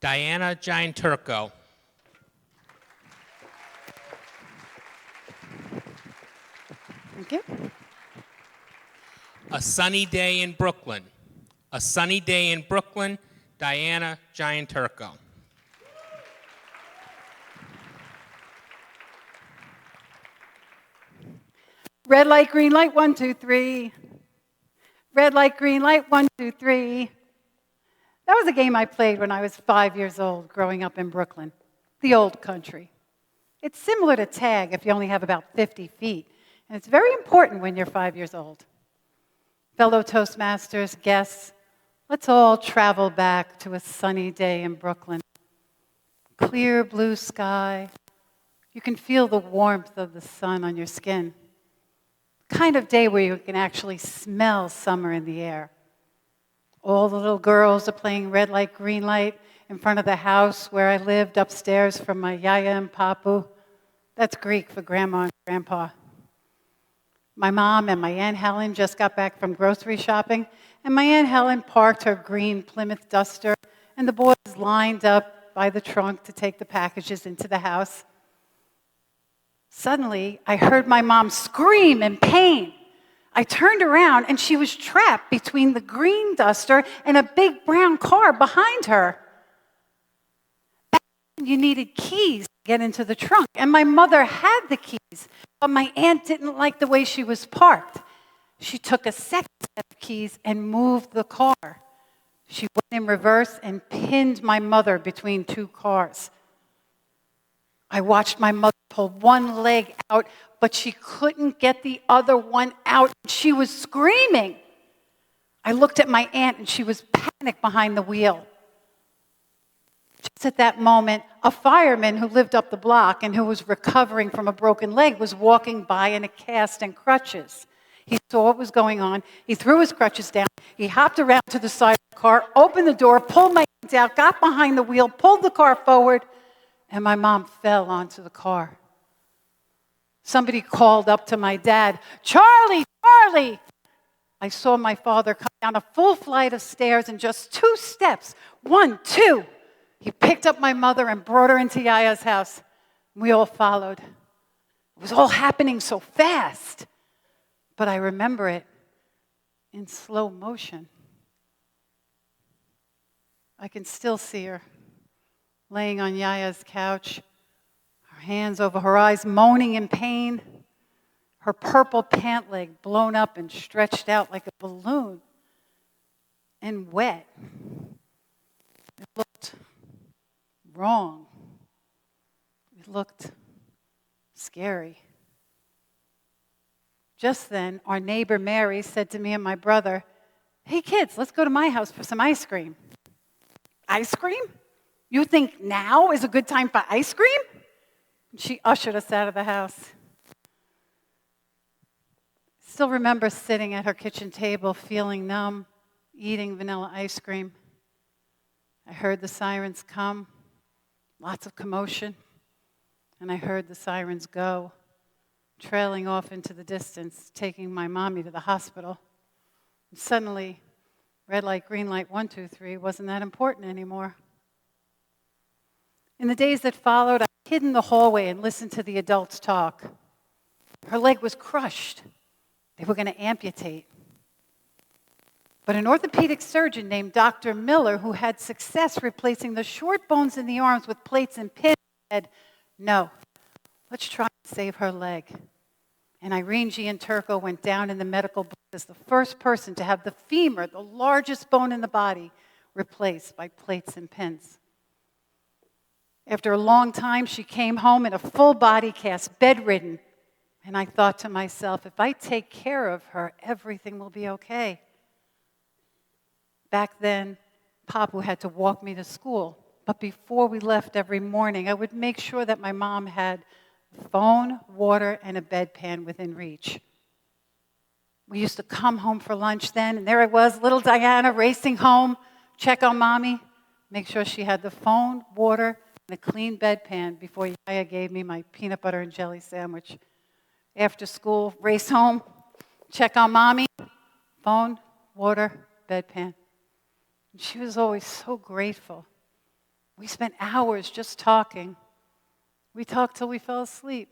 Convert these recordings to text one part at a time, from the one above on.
Gianturco. Thank you. A sunny day in Brooklyn. A sunny day in Brooklyn, Diana Gianturco. Red light, green light, 1, 2, 3. Red light, green light, 1, 2, 3. That was a game I played when I was 5 years old, growing up in Brooklyn, the old country. It's similar to tag if you only have about 50 feet, and it's very important when you're 5 years old. Fellow Toastmasters, guests, let's all travel back to a sunny day in Brooklyn. Clear blue sky. You can feel the warmth of the sun on your skin. Kind of day where you can actually smell summer in the air. All the little girls are playing red light, green light in front of the house where I lived upstairs from my yaya and papu. That's Greek for grandma and grandpa. My mom and my Aunt Helen just got back from grocery shopping, and my Aunt Helen parked her green Plymouth Duster, and the boys lined up by the trunk to take the packages into the house. Suddenly, I heard my mom scream in pain. I turned around, and she was trapped between the green duster and a big brown car behind her. Back then, you needed keys to get into the trunk, and my mother had the keys, but my aunt didn't like the way she was parked. She took a second set of keys and moved the car. She went in reverse and pinned my mother between two cars. I watched my mother pull one leg out, but she couldn't get the other one out. She was screaming. I looked at my aunt, and she was panicked behind the wheel. Just at that moment, a fireman who lived up the block and who was recovering from a broken leg was walking by in a cast and crutches. He saw what was going on. He threw his crutches down. He hopped around to the side of the car, opened the door, pulled my aunt out, got behind the wheel, pulled the car forward, and my mom fell onto the car. Somebody called up to my dad, "Charlie, Charlie!" I saw my father come down a full flight of stairs in just 2 steps. 1, 2. He picked up my mother and brought her into Yaya's house. We all followed. It was all happening so fast. But I remember it in slow motion. I can still see her laying on Yaya's couch, her hands over her eyes, moaning in pain, her purple pant leg blown up and stretched out like a balloon, and wet. It looked wrong. It looked scary. Just then, our neighbor Mary said to me and my brother, "Hey kids, let's go to my house for some ice cream." Ice cream? You think now is a good time for ice cream? She ushered us out of the house. Still remember sitting at her kitchen table, feeling numb, eating vanilla ice cream. I heard the sirens come, lots of commotion, and I heard the sirens go, trailing off into the distance, taking my mommy to the hospital. And suddenly, red light, green light, 1, 2, 3 wasn't that important anymore. In the days that followed, I hid in the hallway and listened to the adults talk. Her leg was crushed. They were going to amputate. But an orthopedic surgeon named Dr. Miller, who had success replacing the short bones in the arms with plates and pins, said, "No, let's try and save her leg." And Irene Gianturco went down in the medical book as the first person to have the femur, the largest bone in the body, replaced by plates and pins. After a long time, she came home in a full body cast, bedridden. And I thought to myself, if I take care of her, everything will be okay. Back then, Papu had to walk me to school. But before we left every morning, I would make sure that my mom had phone, water, and a bedpan within reach. We used to come home for lunch then, and there I was, little Diana racing home, check on Mommy, make sure she had the phone, water, and a clean bedpan before Yaya gave me my peanut butter and jelly sandwich. After school, race home, check on Mommy, phone, water, bedpan. And she was always so grateful. We spent hours just talking. We talked till we fell asleep.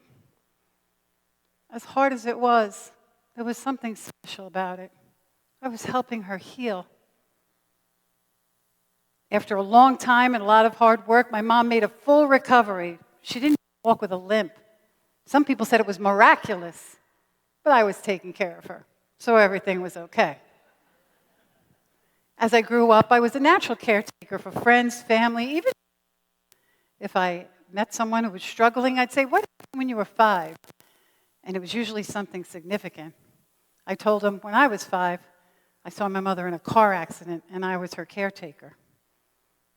As hard as it was, there was something special about it. I was helping her heal. After a long time and a lot of hard work, my mom made a full recovery. She didn't walk with a limp. Some people said it was miraculous, but I was taking care of her, so everything was okay. As I grew up, I was a natural caretaker for friends, family. Even if I met someone who was struggling, I'd say, "What happened when you were 5?" And it was usually something significant. I told them, when I was 5, I saw my mother in a car accident, and I was her caretaker.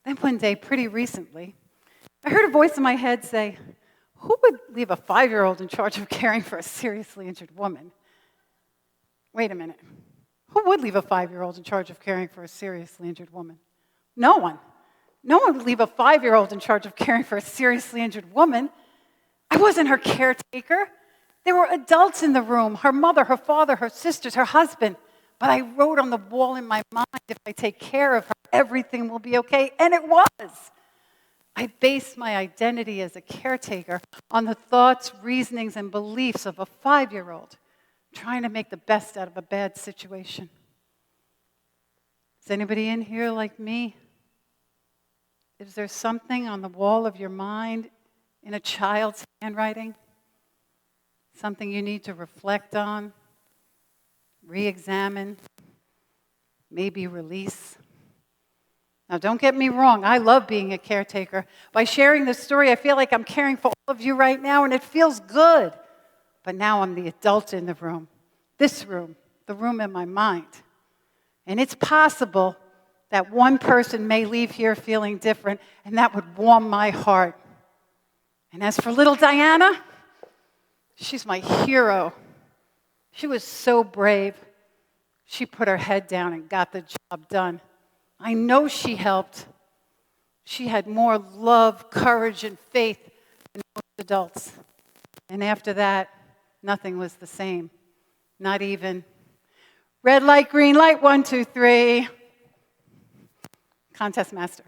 Then one day, pretty recently, I heard a voice in my head say, "Who would leave a 5-year-old in charge of caring for a seriously injured woman?" Wait a minute. Who would leave a 5-year-old in charge of caring for a seriously injured woman? No one. No one would leave a 5-year-old in charge of caring for a seriously injured woman. I wasn't her caretaker. There were adults in the room, her mother, her father, her sisters, her husband. But I wrote on the wall in my mind, if I take care of her, everything will be okay. And it was. I based my identity as a caretaker on the thoughts, reasonings, and beliefs of a 5-year-old trying to make the best out of a bad situation. Is anybody in here like me? Is there something on the wall of your mind in a child's handwriting? Something you need to reflect on, re-examine, maybe release? Now, don't get me wrong, I love being a caretaker. By sharing this story, I feel like I'm caring for all of you right now, and it feels good. But now I'm the adult in the room, this room, the room in my mind. And it's possible that one person may leave here feeling different, and that would warm my heart. And as for little Diana, she's my hero. She was so brave. She put her head down and got the job done. I know she helped. She had more love, courage, and faith than most adults. And after that, nothing was the same. Not even red light, green light, 1, 2, 3. Contest master.